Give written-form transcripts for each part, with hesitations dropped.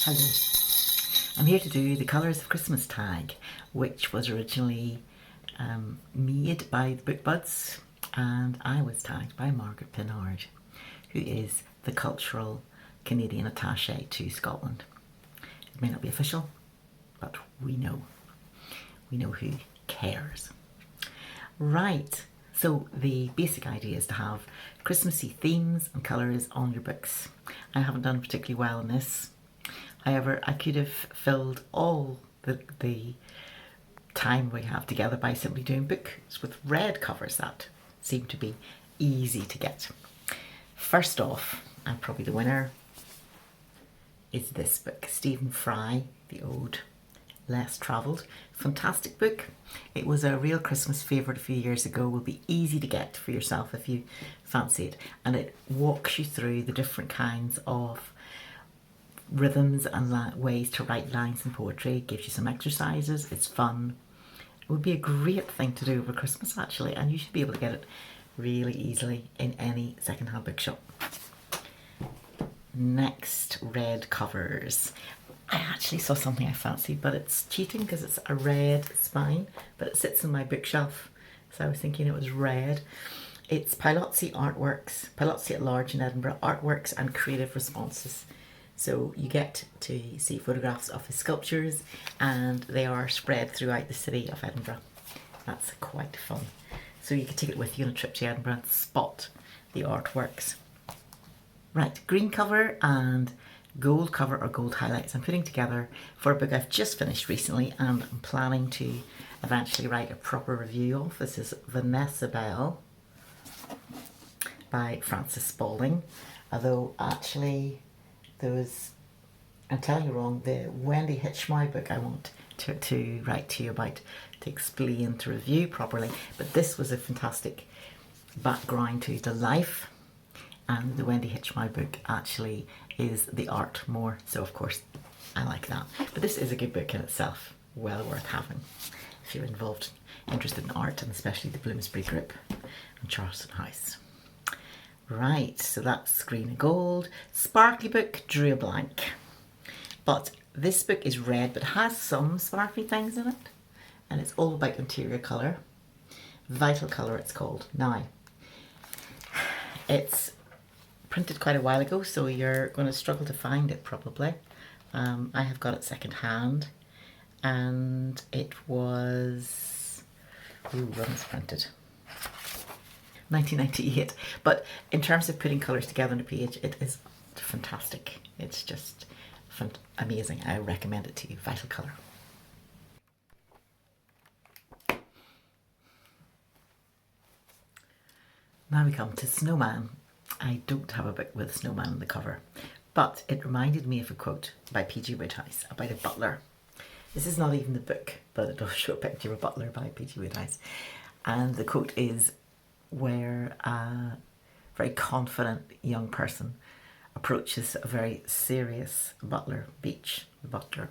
Hello. I'm here to do the Colours of Christmas tag, which was originally made by the Book Buds, and I was tagged by Margaret Pinard, who is the cultural Canadian attaché to Scotland. It may not be official, but we know who cares. Right, so the basic idea is to have Christmassy themes and colours on your books. I haven't done particularly well in this. However, I could have filled all the time we have together by simply doing books with red covers that seem to be easy to get. First off, and probably the winner, is this book, Stephen Fry, The Ode Less Travelled. Fantastic book. It was a real Christmas favourite a few years ago. Will be easy to get for yourself if you fancy it, and it walks you through the different kinds of rhythms and ways to write lines in poetry. It gives you some exercises. It's fun. It would be a great thing to do over Christmas actually, and you should be able to get it really easily in any second-hand bookshop. Next, red covers. I actually saw something I fancied, but it's cheating because it's a red spine, but it sits on my bookshelf, so I was thinking it was red. It's Pilotsy Artworks, Pilotsy at Large in Edinburgh, Artworks and Creative Responses. So you get to see photographs of his sculptures, and they are spread throughout the city of Edinburgh. That's quite fun. So you can take it with you on a trip to Edinburgh and spot the artworks. Right, green cover and gold cover or gold highlights I'm putting together for a book I've just finished recently and I'm planning to eventually write a proper review of. This is Vanessa Bell by Frances Spalding, although actually there was, I'm telling you wrong, the Wendy Hitchmy book I want to write to you about, to explain, to review properly, but this was a fantastic background to the life, and the Wendy Hitchmy book actually is the art more, so of course I like that. But this is a good book in itself, well worth having if you're interested in art, and especially the Bloomsbury Group and Charleston House. Right, so that's green and gold. Sparkly book, drew a blank. But this book is red, but has some sparkly things in it. And it's all about interior colour. Vital Colour it's called. Now, it's printed quite a while ago, so you're going to struggle to find it probably. I have got it second hand, and it was, when was it printed? 1998, but in terms of putting colours together on a page, it is fantastic. It's just amazing. I recommend it to you. Vital Colour. Now we come to Snowman. I don't have a book with Snowman on the cover, but it reminded me of a quote by P.G. Wodehouse about a butler. This is not even the book, but it does show a picture of a butler by P.G. Wodehouse, and the quote is, where a very confident young person approaches a very serious butler, Beach, the butler,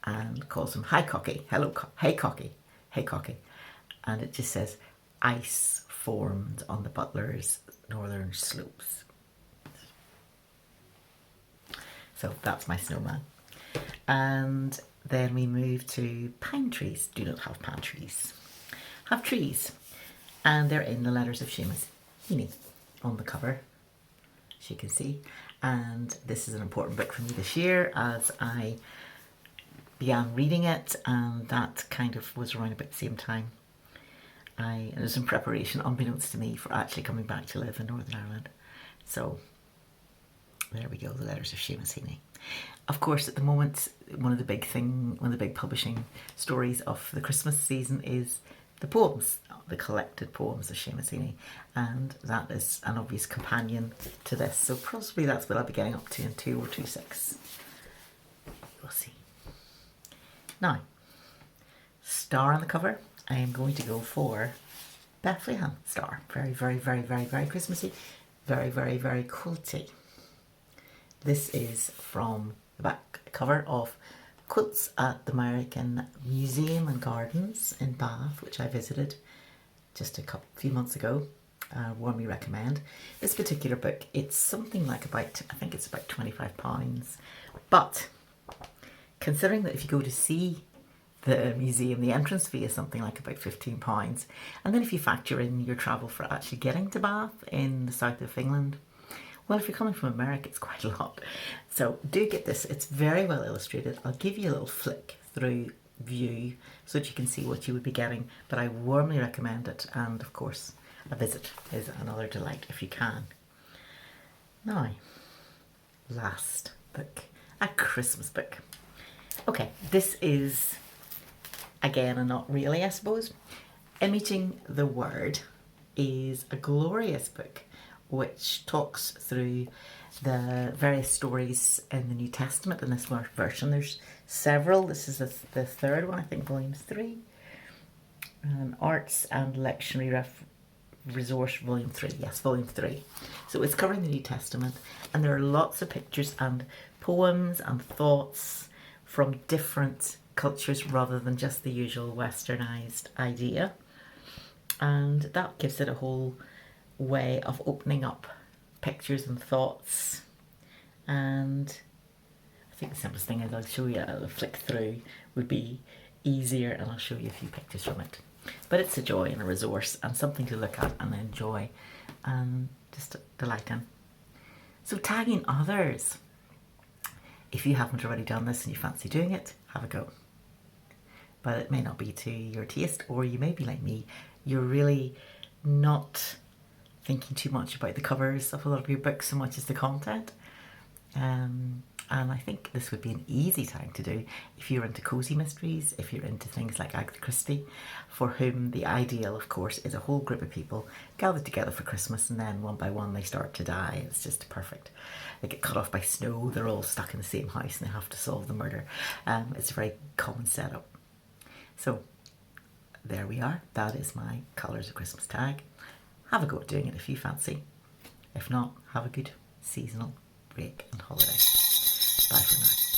and calls him, "Hi cocky, hello, hey cocky, hey cocky," and it just says, "Ice formed on the butler's northern slopes." So that's my snowman. And then we move to pine trees. Do not have pine trees. Have trees. And they're in the letters of Seamus Heaney on the cover, as you can see. And this is an important book for me this year as I began reading it, and that kind of was around about the same time. It was in preparation, unbeknownst to me, for actually coming back to live in Northern Ireland. So there we go, the letters of Seamus Heaney. Of course, at the moment, one of the big publishing stories of the Christmas season is the poems, the collected poems of Seamus Heaney, and that is an obvious companion to this. So possibly that's what I'll be getting up to in 2026. We'll see. Now, star on the cover. I am going to go for Bethlehem star. Very, very, very, very, very Christmassy. Very, very, very quilty. This is from the back cover of Quilts at the American Museum and Gardens in Bath, which I visited just a few months ago. Warmly recommend. This particular book, it's something like I think it's about £25, but considering that if you go to see the museum, the entrance fee is something like about £15. And then if you factor in your travel for actually getting to Bath in the south of England, well, if you're coming from America, it's quite a lot. So do get this. It's very well illustrated. I'll give you a little flick through view so that you can see what you would be getting, but I warmly recommend it. And of course, a visit is another delight if you can. Now, last book, a Christmas book. Okay, this is, again, a not really, I suppose. Imaging the Word is a glorious book which talks through the various stories in the New Testament in this version. There's several. This is the third one, I think, volume 3. Arts and Lectionary Resource, volume 3. Yes, volume 3. So it's covering the New Testament, and there are lots of pictures and poems and thoughts from different cultures rather than just the usual westernized idea. And that gives it a whole way of opening up pictures and thoughts. And I think the simplest thing is I'll show you, a flick through would be easier, and I'll show you a few pictures from it. But it's a joy and a resource and something to look at and enjoy and just delight in. So tagging others. If you haven't already done this and you fancy doing it, have a go. But it may not be to your taste, or you may be like me, you're really not thinking too much about the covers of a lot of your books so much as the content. And I think this would be an easy time to do if you're into cosy mysteries, if you're into things like Agatha Christie, for whom the ideal, of course, is a whole group of people gathered together for Christmas, and then one by one they start to die. It's just perfect. They get cut off by snow, they're all stuck in the same house and they have to solve the murder. It's a very common setup. So there we are. That is my Colours of Christmas tag. Have a go at doing it if you fancy. If not, have a good seasonal break and holiday. Bye for now.